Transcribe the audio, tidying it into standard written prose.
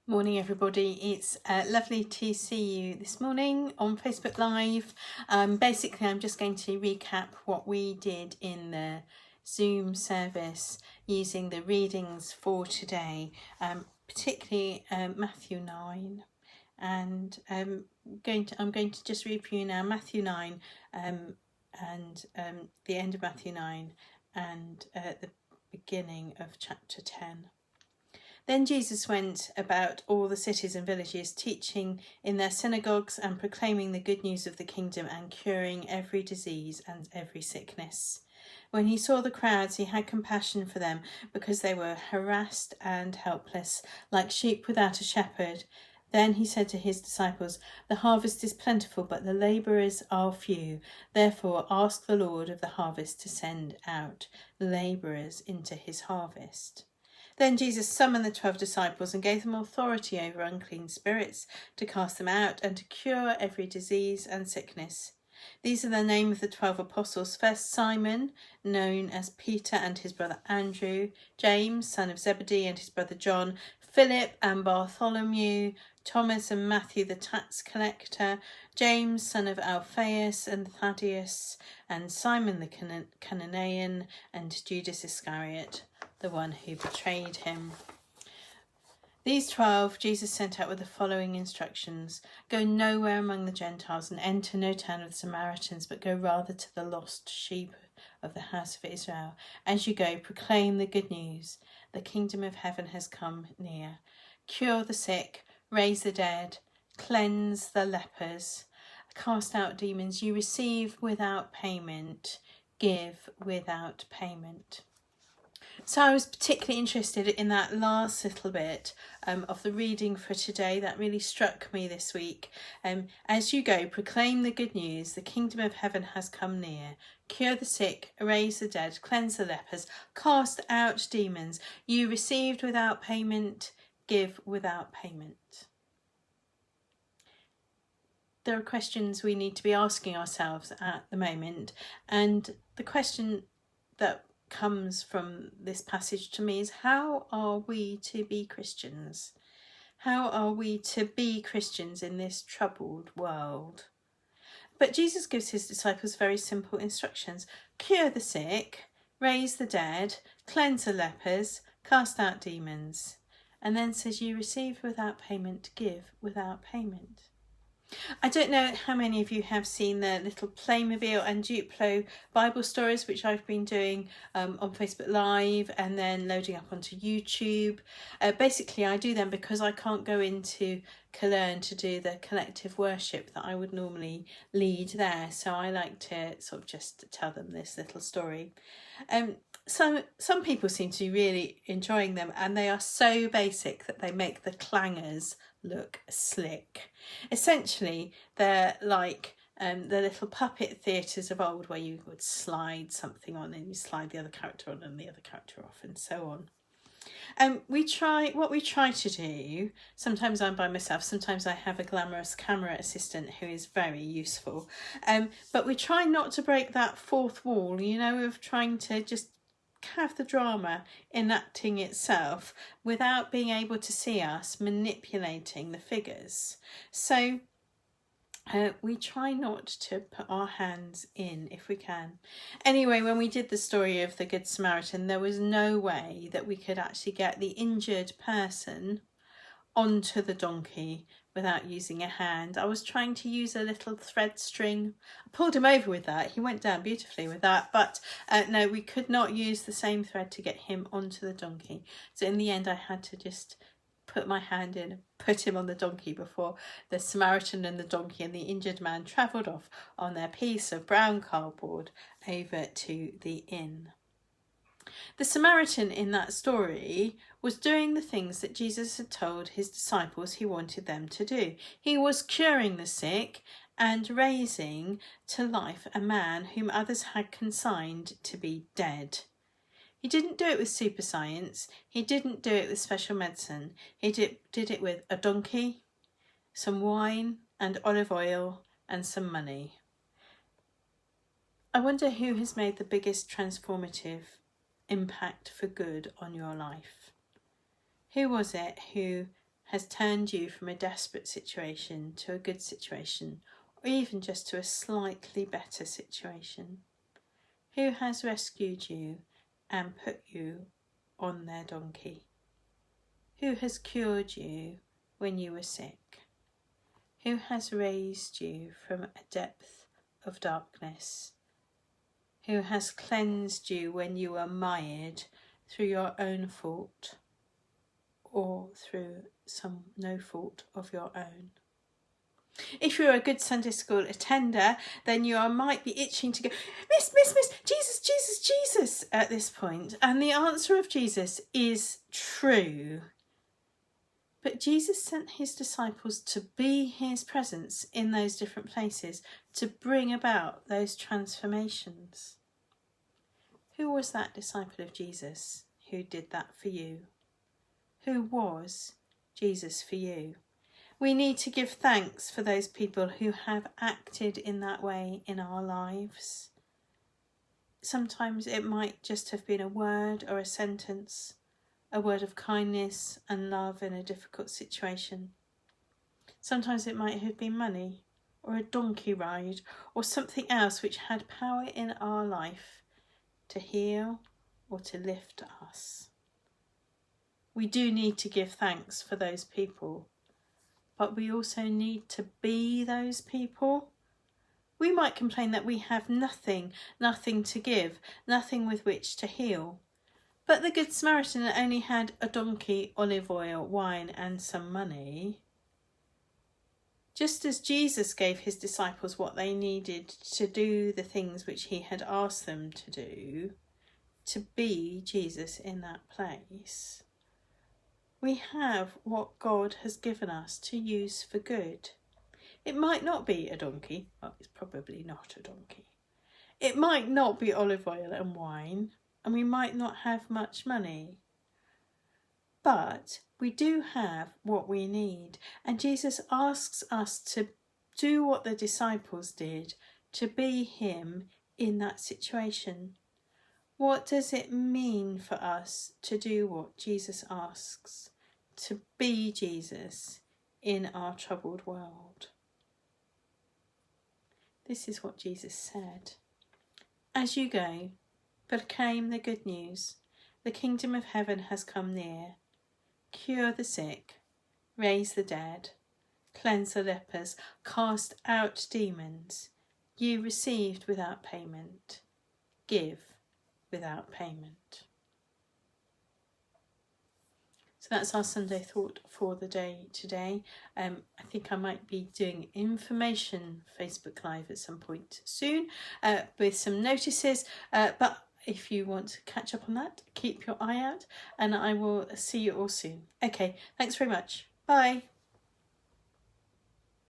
Morning everybody, it's lovely to see you this morning on Facebook Live. Basically I'm just going to recap what we did in the Zoom service using the readings for today, particularly Matthew 9, and I'm going to just read for you now Matthew 9 and the end of Matthew 9 and the beginning of chapter 10. Then Jesus went about all the cities and villages, teaching in their synagogues and proclaiming the good news of the kingdom and curing every disease and every sickness. When he saw the crowds, he had compassion for them because they were harassed and helpless, like sheep without a shepherd. Then he said to his disciples, "The harvest is plentiful, but the labourers are few. Therefore ask the Lord of the harvest to send out labourers into his harvest." Then Jesus summoned the 12 disciples and gave them authority over unclean spirits to cast them out and to cure every disease and sickness. These are the name of the 12 apostles. First, Simon, known as Peter, and his brother Andrew, James, son of Zebedee, and his brother John, Philip and Bartholomew, Thomas and Matthew the tax collector, James, son of Alphaeus and Thaddeus, and Simon the Canaanian, and Judas Iscariot, the one who betrayed him. These 12 Jesus sent out with the following instructions: "Go nowhere among the Gentiles and enter no town of the Samaritans, but go rather to the lost sheep of the house of Israel. As you go, proclaim the good news. The kingdom of heaven has come near. Cure the sick, raise the dead, cleanse the lepers, cast out demons. You receive without payment, give without payment." So I was particularly interested in that last little bit of the reading for today. That really struck me this week. As you go, proclaim the good news. The kingdom of heaven has come near. Cure the sick, raise the dead, cleanse the lepers, cast out demons. You received without payment, give without payment. There are questions we need to be asking ourselves at the moment, and the question that comes from this passage to me is, how are we to be Christians? How are we to be Christians in this troubled world? But Jesus gives his disciples very simple instructions: cure the sick, raise the dead, cleanse the lepers, cast out demons, and then says you receive without payment, give without payment. I don't know how many of you have seen the little Playmobil and Duplo Bible stories, which I've been doing on Facebook Live and then loading up onto YouTube. Basically, I do them because I can't go into Cologne to do the collective worship that I would normally lead there. So I like to sort of just tell them this little story. Some people seem to be really enjoying them, and they are so basic that they make the clangers look slick. Essentially, they're like the little puppet theatres of old, where you would slide something on and you slide the other character on and the other character off and so on. We try to do, sometimes I'm by myself, sometimes I have a glamorous camera assistant who is very useful, but we try not to break that fourth wall, of trying to just have the drama enacting itself without being able to see us manipulating the figures. So we try not to put our hands in if we can. Anyway, when we did the story of the Good Samaritan, there was no way that we could actually get the injured person onto the donkey without using a hand. I was trying to use a little thread string. I pulled him over with that. He went down beautifully with that, but no, we could not use the same thread to get him onto the donkey. So in the end, I had to just put my hand in, put him on the donkey before the Samaritan and the donkey and the injured man travelled off on their piece of brown cardboard over to the inn. The Samaritan in that story was doing the things that Jesus had told his disciples he wanted them to do. He was curing the sick and raising to life a man whom others had consigned to be dead. He didn't do it with super science. He didn't do it with special medicine. He did it with a donkey, some wine and olive oil, and some money. I wonder who has made the biggest transformative impact for good on your life. Who was it who has turned you from a desperate situation to a good situation, or even just to a slightly better situation? Who has rescued you and put you on their donkey? Who has cured you when you were sick? Who has raised you from a depth of darkness? Who has cleansed you when you were mired through your own fault or through some no fault of your own? If you're a good Sunday school attender, then you might be itching to go, Miss, Jesus, Jesus, Jesus at this point. And the answer of Jesus is true. But Jesus sent his disciples to be his presence in those different places, to bring about those transformations. Who was that disciple of Jesus who did that for you? Who was Jesus for you? We need to give thanks for those people who have acted in that way in our lives. Sometimes it might just have been a word or a sentence, a word of kindness and love in a difficult situation. Sometimes it might have been money or a donkey ride or something else which had power in our life to heal or to lift us. We do need to give thanks for those people, but we also need to be those people. We might complain that we have nothing to give, nothing with which to heal. But the Good Samaritan only had a donkey, olive oil, wine and some money. Just as Jesus gave his disciples what they needed to do the things which he had asked them to do, to be Jesus in that place, we have what God has given us to use for good. It might not be a donkey. Well, it's probably not a donkey. It might not be olive oil and wine, and we might not have much money. But we do have what we need. And Jesus asks us to do what the disciples did, to be him in that situation. What does it mean for us to do what Jesus asks? To be Jesus in our troubled world. This is what Jesus said. As you go, proclaim the good news. The kingdom of heaven has come near. Cure the sick, raise the dead, cleanse the lepers, cast out demons. You received without payment. Give without payment. So that's our Sunday thought for the day today. I think I might be doing information Facebook Live at some point soon with some notices. But if you want to catch up on that, keep your eye out and I will see you all soon. Okay, thanks very much. Bye.